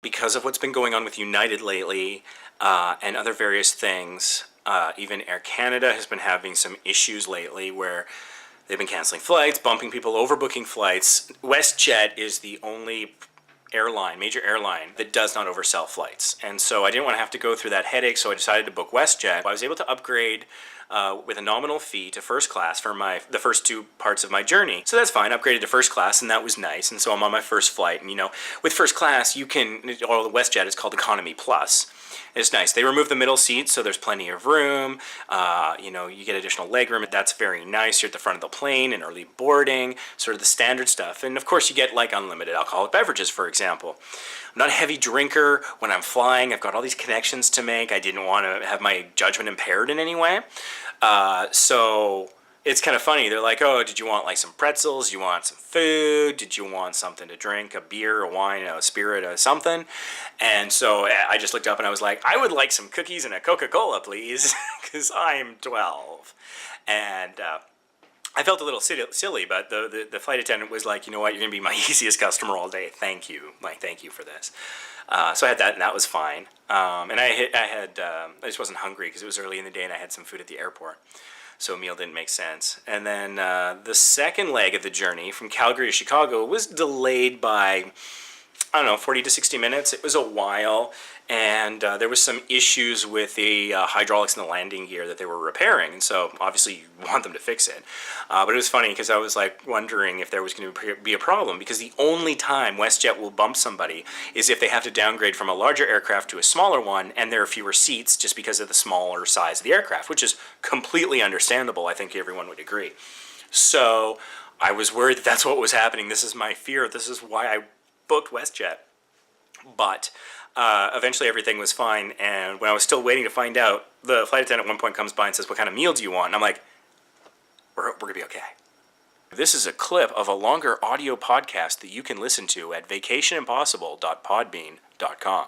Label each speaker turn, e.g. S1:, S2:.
S1: Because of what's been going on with United lately and other various things, even Air Canada has been having some issues lately where they've been canceling flights, bumping people, overbooking flights. WestJet is the only major airline that does not oversell flights. And so I didn't want to have to go through that headache, so I decided to book WestJet. I was able to upgrade with a nominal fee to first class for the first 2 parts of my journey. So that's fine, upgraded to first class, and that was nice. And so I'm on my first flight, and with first class, the WestJet is called Economy Plus. It's nice. They remove the middle seats, so there's plenty of room. You get additional leg room. That's very nice. You're at the front of the plane and early boarding, sort of the standard stuff. And of course, you get like unlimited alcoholic beverages, for example. I'm not a heavy drinker when I'm flying. I've got all these connections to make. I didn't want to have my judgment impaired in any way. So it's kind of funny. They're like, oh, did you want like some pretzels? You want some food? Did you want something to drink? A beer, a wine, a spirit, something? And so I just looked up and I was like, I would like some cookies and a Coca-Cola, please, because I'm 12. And I felt a little silly, but the flight attendant was like, you know what, you're going to be my easiest customer all day. Thank you. Thank you for this. So I had that, and that was fine. And I just wasn't hungry because it was early in the day and I had some food at the airport. So a meal didn't make sense. And then the second leg of the journey from Calgary to Chicago was delayed by, 40 to 60 minutes. It was a while, and there was some issues with the hydraulics in the landing gear that they were repairing, and so obviously you want them to fix it. But it was funny because I was like wondering if there was going to be a problem, because the only time WestJet will bump somebody is if they have to downgrade from a larger aircraft to a smaller one, and there are fewer seats just because of the smaller size of the aircraft, which is completely understandable. I think everyone would agree. So I was worried that that's what was happening. This is my fear. This is why I booked WestJet. But eventually everything was fine, and when I was still waiting to find out, the flight attendant at one point comes by and says, what kind of meal do you want? And I'm like, we're going to be okay. This is a clip of a longer audio podcast that you can listen to at vacationimpossible.podbean.com.